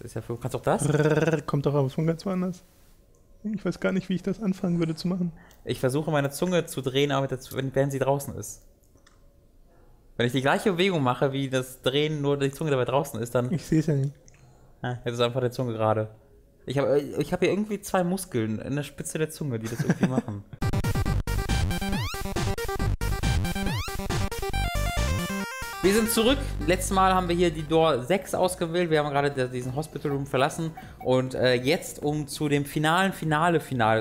ist ja für, kannst du auch das? Kommt doch aber von ganz woanders. Ich weiß gar nicht, wie ich das anfangen würde zu machen. Ich versuche meine Zunge zu drehen, aber während sie draußen ist. Wenn ich die gleiche Bewegung mache, wie das Drehen, nur die Zunge dabei draußen ist, dann... Ich sehe es ja nicht. Jetzt ist einfach die Zunge gerade. Ich hab hier irgendwie zwei Muskeln in der Spitze der Zunge, die das irgendwie machen. Wir sind zurück. Letztes Mal haben wir hier die Door 6 ausgewählt. Wir haben gerade diesen Hospital Room verlassen. Und jetzt, um zu dem Finale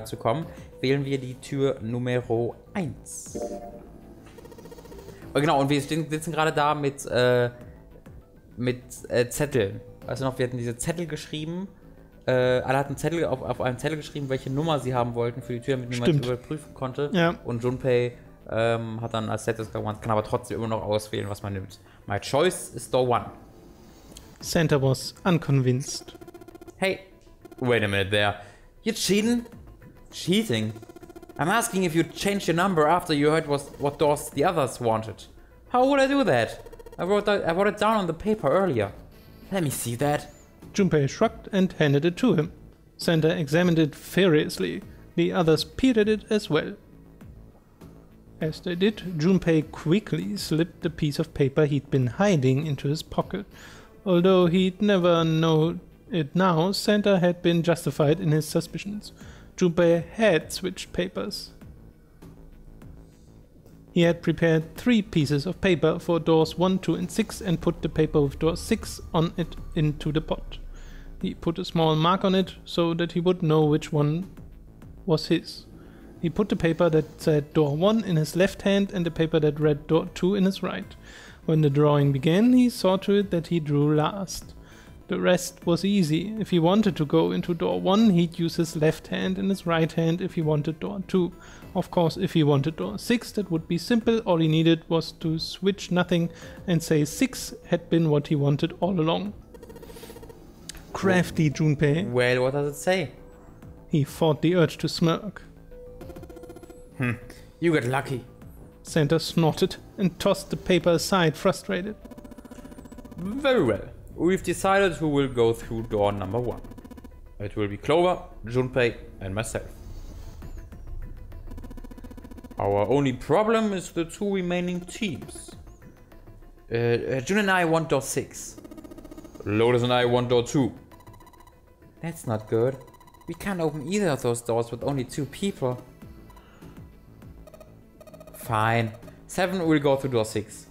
zu kommen, wählen wir die Tür Nummer 1. Genau, und wir sitzen gerade da mit Zetteln. Weißt du noch, wir hatten diese Zettel geschrieben. Alle hatten Zettel auf einem Zettel geschrieben, welche Nummer sie haben wollten für die Tür, damit niemand überprüfen konnte. Ja. Und Junpei hat dann als letztes gemacht, kann aber trotzdem immer noch auswählen, was man nimmt. My choice is door 1. Santa was unconvinced. Hey, wait a minute there. You're cheating? Cheating? I'm asking if you changed your number after you heard what doors the others wanted. How would I do that? I wrote it down on the paper earlier. Let me see that. Junpei shrugged and handed it to him. Santa examined it furiously. The others peered at it as well. As they did, Junpei quickly slipped the piece of paper he'd been hiding into his pocket. Although he'd never known it now, Santa had been justified in his suspicions. Junpei had switched papers. He had prepared 3 pieces of paper for doors 1, 2 and 6 and put the paper with door 6 on it into the pot. He put a small mark on it so that he would know which one was his. He put the paper that said door 1 in his left hand and the paper that read door 2 in his right. When the drawing began, he saw to it that he drew last. The rest was easy. If he wanted to go into door 1, he'd use his left hand and his right hand if he wanted door 2. Of course, if he wanted door 6, that would be simple. All he needed was to switch nothing and say 6 had been what he wanted all along. Crafty Junpei. Well, what does it say? He fought the urge to smirk. You got lucky. Santa snorted and tossed the paper aside, frustrated. Very well. We've decided who will go through door number 1. It will be Clover, Junpei, and myself. Our only problem is the 2 remaining teams. Jun and I want door 6. Lotus and I want door 2. That's not good. We can't open either of those doors with only 2 people. Fine. 7 will go through door 6.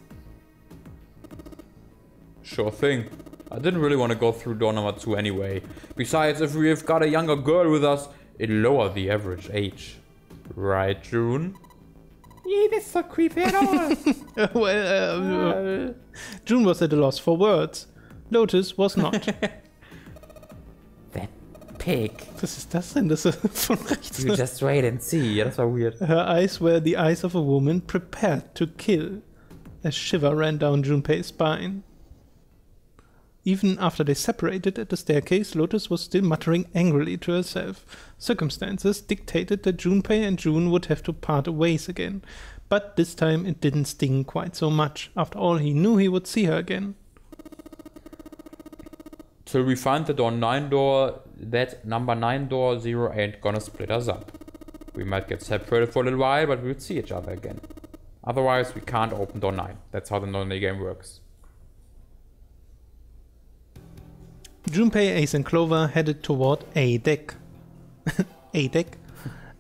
Sure thing. I didn't really want to go through door number 2 anyway. Besides, if we've got a younger girl with us, it'll lower the average age. Right, June? Yeah, that's not creepy at all. June was at a loss for words. Lotus was not. That pig. Was ist das denn? Das ist von rechts. You just wait and see. Ja, das war weird. Her eyes were the eyes of a woman prepared to kill. A shiver ran down Junpei's spine. Even after they separated at the staircase, Lotus was still muttering angrily to herself. Circumstances dictated that Junpei and June would have to part ways again. But this time it didn't sting quite so much. After all, he knew he would see her again. Till we find the door 9 door, that number 9 door 0 ain't gonna split us up. We might get separated for a little while, but we'll see each other again. Otherwise, we can't open door 9. That's how the non-day game works. Junpei, Ace and Clover headed toward A deck. A deck?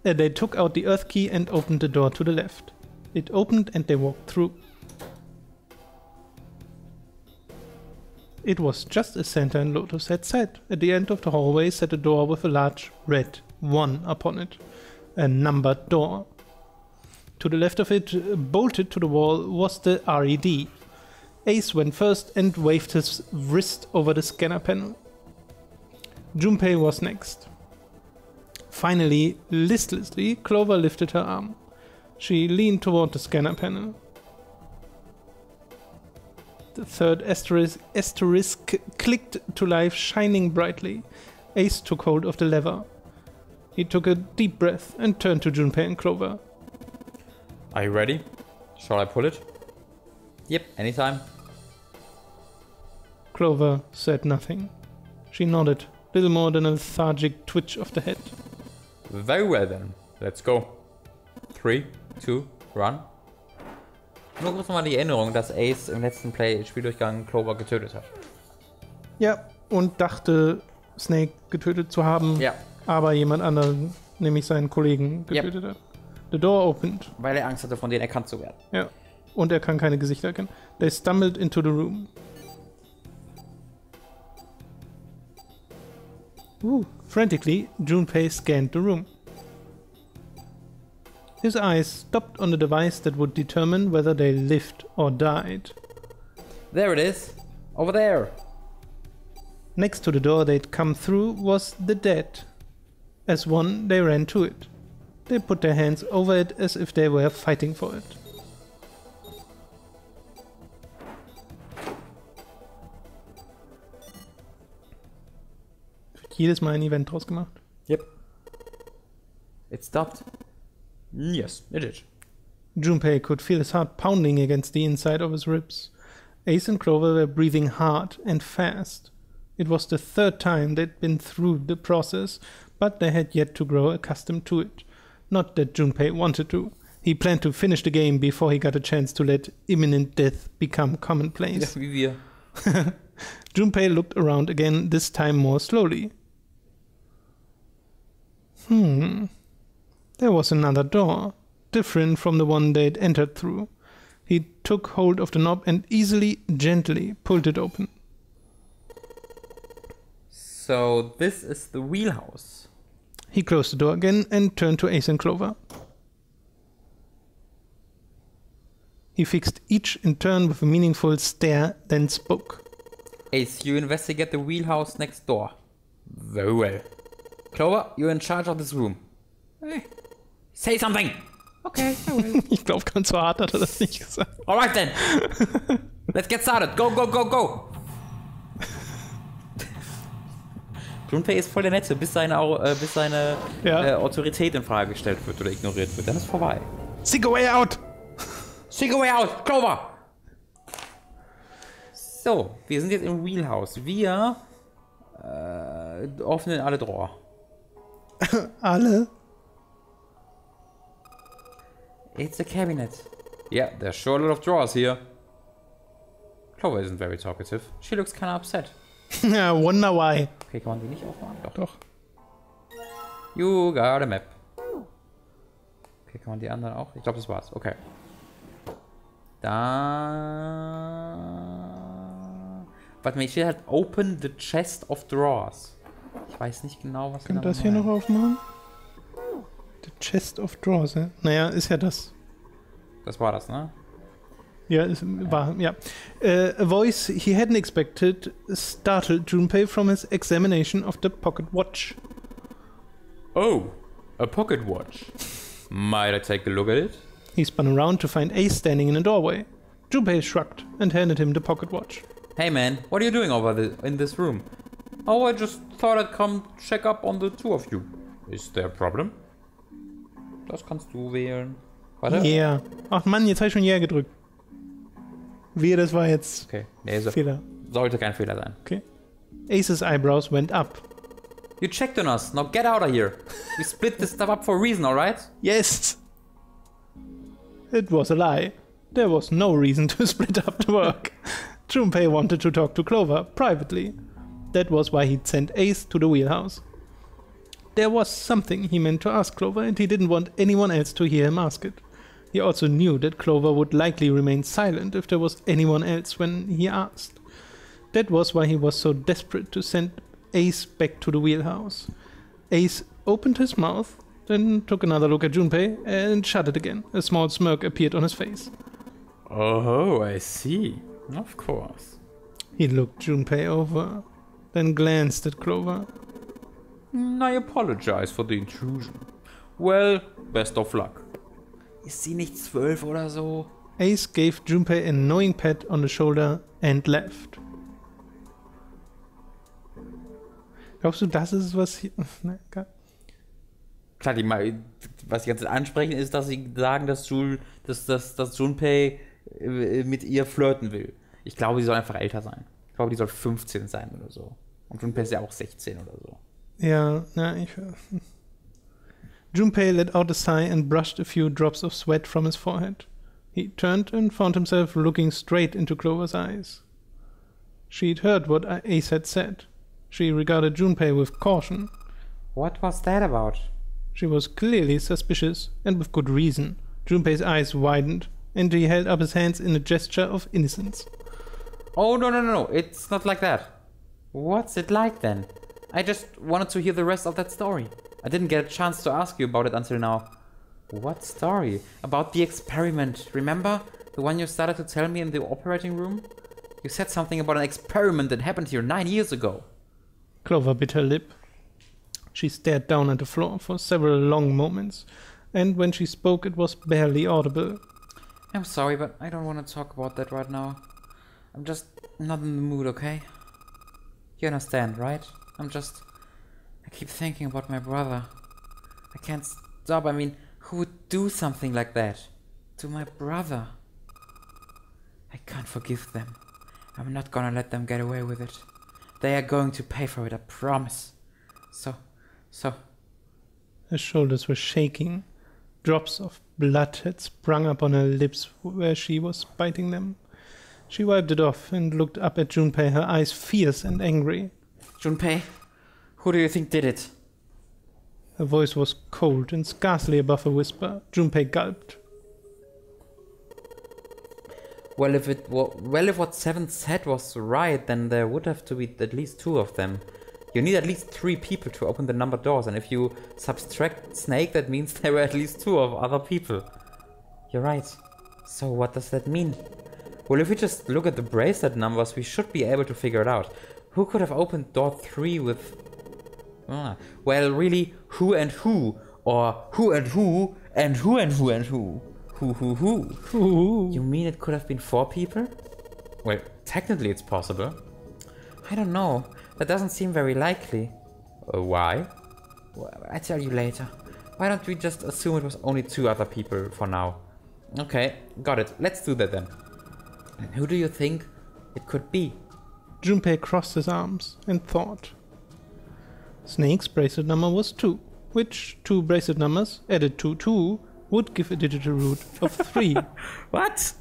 They took out the earth key and opened the door to the left. It opened and they walked through. It was just as Santa and Lotus had said. At the end of the hallway sat a door with a large red 1 upon it. A numbered door. To the left of it, bolted to the wall, was the RED. Ace went first and waved his wrist over the scanner panel. Junpei was next. Finally, listlessly, Clover lifted her arm. She leaned toward the scanner panel. The third asterisk clicked to life, shining brightly. Ace took hold of the lever. He took a deep breath and turned to Junpei and Clover. Are you ready? Shall I pull it? Yep, anytime. Clover said nothing. She nodded, little more than a lethargic twitch of the head. Very well then. Let's go. 3, 2, run. Nur kurz nochmal die Erinnerung, dass Ace im letzten Spieldurchgang Clover getötet hat. Ja, und dachte, Snake getötet zu haben, aber jemand anderen, nämlich seinen Kollegen, getötet hat. The door opened. Weil er Angst hatte, von denen erkannt zu werden. Ja, und er kann keine Gesichter erkennen. They stumbled into the room. Frantically, Junpei scanned the room. His eyes stopped on the device that would determine whether they lived or died. There it is. Over there. Next to the door they'd come through was the dead. As one, they ran to it. They put their hands over it as if they were fighting for it. Wird jedes Mal ein Event draus gemacht. Yep. It stopped. Yes, it did. Junpei could feel his heart pounding against the inside of his ribs. Ace and Clover were breathing hard and fast. It was the third time they'd been through the process, but they had yet to grow accustomed to it. Not that Junpei wanted to. He planned to finish the game before he got a chance to let imminent death become commonplace. Ja, wie wir. Junpei looked around again, this time more slowly. There was another door, different from the one they'd entered through. He took hold of the knob and easily, gently pulled it open. So this is the wheelhouse. He closed the door again and turned to Ace and Clover. He fixed each in turn with a meaningful stare, then spoke. Ace, you investigate the wheelhouse next door. Very well. Clover, you're in charge of this room. Hey. Say something! Okay, I will. Ich glaube, ganz so hart hat er das nicht gesagt. Alright then! Let's get started! Go, go, go, go! Junpei ist voll der Nette, bis seine Autorität in Frage gestellt wird oder ignoriert wird. Dann ist vorbei. Seek a way out! Seek a way out! Clover! So, wir sind jetzt im Wheelhouse. Wir öffnen alle Drawer. Alle? It's a cabinet. Yeah, there's sure a lot of drawers here. Clover isn't very talkative. She looks kinda upset. I wonder why. Okay, kann man die nicht aufmachen? Doch. You got a map. Okay, kann man die anderen auch? Ich glaube, das war's. Okay. Da... Warte mal, ich steht halt Open the chest of drawers. Ich weiß nicht genau, was... Könnt ihr das hier noch aufmachen? The chest of drawers, ja? Naja, ist ja das. Das war das, ne? Ja, war, ja. A voice he hadn't expected startled Junpei from his examination of the pocket watch. Oh, a pocket watch. Might I take a look at it? He spun around to find Ace standing in a doorway. Junpei shrugged and handed him the pocket watch. Hey man, what are you doing in this room? Oh, I just thought I'd come check up on the two of you. Is there a problem? Das kannst du wählen. Warte. Yeah. Ach Mann, jetzt habe ich schon Yeah gedrückt. Wehe, das war jetzt okay. Nee, Fehler. Sollte kein Fehler sein. Okay. Ace's eyebrows went up. You checked on us. Now get out of here. We split this stuff up for a reason, alright? Yes. It was a lie. There was no reason to split up the work. Junpei wanted to talk to Clover privately. That was why he'd sent Ace to the wheelhouse. There was something he meant to ask Clover, and he didn't want anyone else to hear him ask it. He also knew that Clover would likely remain silent if there was anyone else when he asked. That was why he was so desperate to send Ace back to the wheelhouse. Ace opened his mouth, then took another look at Junpei and shut it again. A small smirk appeared on his face. Oh, I see. Of course. He looked Junpei over, then glanced at Clover. I apologize for the intrusion. Well, best of luck. Ist sie nicht 12 oder so? Ace gave Junpei a knowing pat on the shoulder and left. Glaubst du, das ist was hier... Nein, egal. Klar, was die ganze Zeit ansprechen, ist, dass sie sagen, dass Junpei mit ihr flirten will. Ich glaube, sie soll einfach älter sein. Ich glaube, die soll 15 sein oder so. Und Junpei ist ja auch 16 oder so. Ja, na, Junpei let out a sigh and brushed a few drops of sweat from his forehead. He turned and found himself looking straight into Clover's eyes. She'd heard what Ace had said. She regarded Junpei with caution. What was that about? She was clearly suspicious, and with good reason. Junpei's eyes widened, and he held up his hands in a gesture of innocence. Oh, no, it's not like that. What's it like then? I just wanted to hear the rest of that story. I didn't get a chance to ask you about it until now. What story? About the experiment, remember? The one you started to tell me in the operating room? You said something about an experiment that happened here 9 years ago. Clover bit her lip. She stared down at the floor for several long moments, and when she spoke it was barely audible. I'm sorry, but I don't want to talk about that right now. I'm just not in the mood, okay? You understand, right? I keep thinking about my brother. I can't stop. I mean, who would do something like that? To my brother? I can't forgive them. I'm not gonna let them get away with it. They are going to pay for it, I promise. So... Her shoulders were shaking. Drops of blood had sprung up on her lips where she was biting them. She wiped it off and looked up at Junpei, her eyes fierce and angry. Junpei, who do you think did it? Her voice was cold and scarcely above a whisper. Junpei gulped. Well, if what Seven said was right, then there would have to be at least 2 of them. You need at least 3 people to open the numbered doors, and if you subtract Snake, that means there were at least 2 of other people. You're right. So what does that mean? Well, if we just look at the bracelet numbers, we should be able to figure it out. Who could have opened door 3 with... well, really, who and who? Or who and who? And who and who and who? Who? You mean it could have been 4 people? Well, technically it's possible. I don't know. That doesn't seem very likely. Why? Well, I'll tell you later. Why don't we just assume it was only 2 other people for now? Okay, got it. Let's do that then. And who do you think it could be? Junpei crossed his arms and thought. Snake's bracelet number was 2, which 2 bracelet numbers added to 2 would give a digital root of 3. What?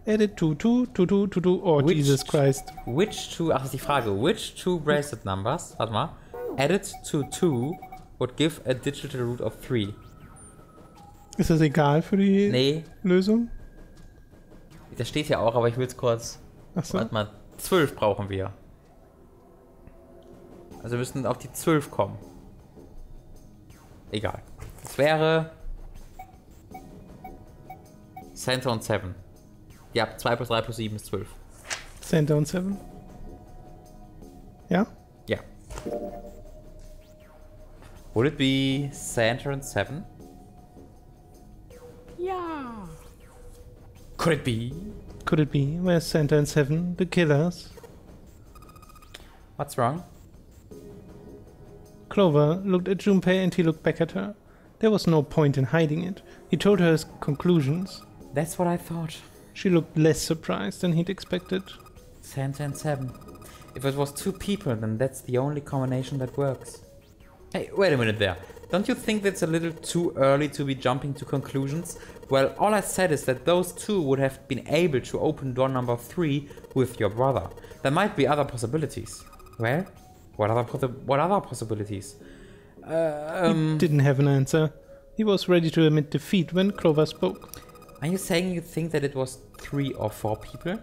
Added to 2, oh which, Jesus Christ. Which 2, ach, ist die Frage, which 2 bracelet numbers, warte mal, added to 2 would give a digital root of 3? Ist das egal für die Lösung? Das steht ja auch, aber ich will es kurz. Achso. Warte mal, 12 brauchen wir. Also wir müssen auf die 12 kommen. Egal. Das wäre... Center und 7. Ja, 2 plus 3 plus 7 ist 12. Center und 7. Ja? Ja. Would it be Center and 7? Ja. Could it be? Could it be? Where's Center and 7? The killers? What's wrong? Clover looked at Junpei and he looked back at her. There was no point in hiding it. He told her his conclusions. That's what I thought. She looked less surprised than he'd expected. Center and 7. If it was 2 people, then that's the only combination that works. Hey, wait a minute there. Don't you think that's a little too early to be jumping to conclusions? Well, all I said is that those 2 would have been able to open door number 3 with your brother. There might be other possibilities. Well, what other possibilities? He didn't have an answer. He was ready to admit defeat when Clover spoke. Are you saying you think that it was 3 or 4 people?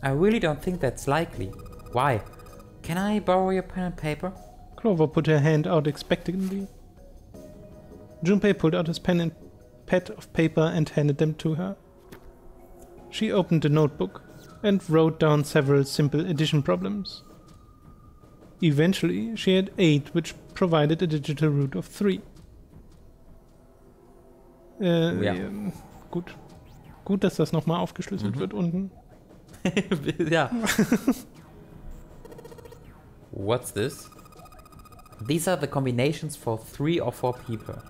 I really don't think that's likely. Why? Can I borrow your pen and paper? Clover put her hand out expectantly. Junpei pulled out his pen and pad of paper and handed them to her. She opened the notebook and wrote down several simple addition problems. Eventually, she had 8, which provided a digital root of 3. Ja. Gut. Gut, dass das nochmal aufgeschlüsselt wird unten. Ja. What's this? These are the combinations for 3 or 4 people.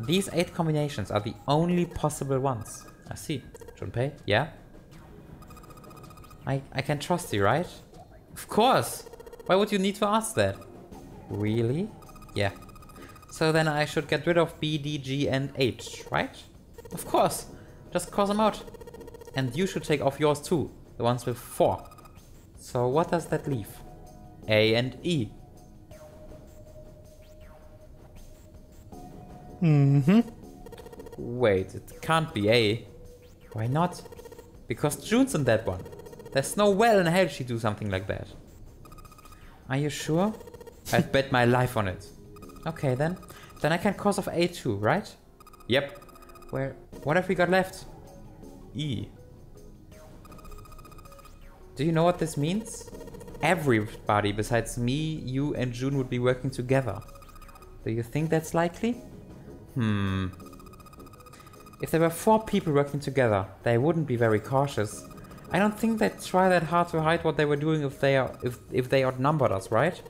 These 8 combinations are the only possible ones. I see. Junpei, yeah? I can trust you, right? Of course! Why would you need to ask that? Really? Yeah. So then I should get rid of B, D, G, and H, right? Of course. Just cross them out. And you should take off yours too. The ones with 4. So what does that leave? A and E. Wait, it can't be A. Why not? Because June's in that one. There's no well in hell she'd do something like that. Are you sure? I'd bet my life on it. Okay then. Then I can cross off A too, right? Yep. Well, what have we got left? E. Do you know what this means? Everybody besides me, you and June would be working together. Do you think that's likely? If there were 4 people working together, they wouldn't be very cautious. I don't think they'd try that hard to hide what they were doing if they outnumbered us, right?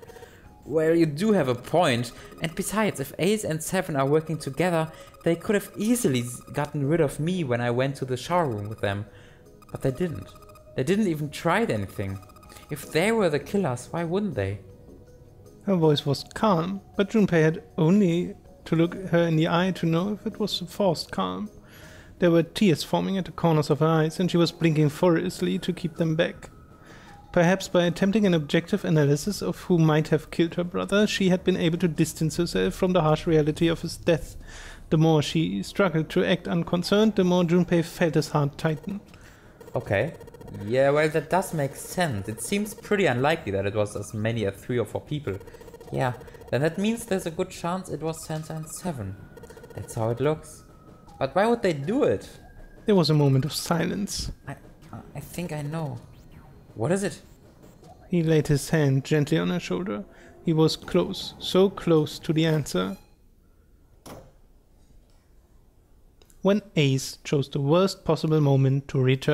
Well, you do have a point. And besides, if 8 and 7 are working together, they could have easily gotten rid of me when I went to the shower room with them. But they didn't. They didn't even try anything. If they were the killers, why wouldn't they? Her voice was calm, but Junpei had only to look her in the eye to know if it was a forced calm. There were tears forming at the corners of her eyes, and she was blinking furiously to keep them back. Perhaps by attempting an objective analysis of who might have killed her brother, she had been able to distance herself from the harsh reality of his death. The more she struggled to act unconcerned, the more Junpei felt his heart tighten. Okay. Yeah, well, that does make sense. It seems pretty unlikely that it was as many as 3 or 4 people. Yeah, then that means there's a good chance it was Sansa and 7. That's how it looks. But why would they do it? There was a moment of silence. I think I know. What is it? He laid his hand gently on her shoulder. He was close, so close to the answer. When Ace chose the worst possible moment to return.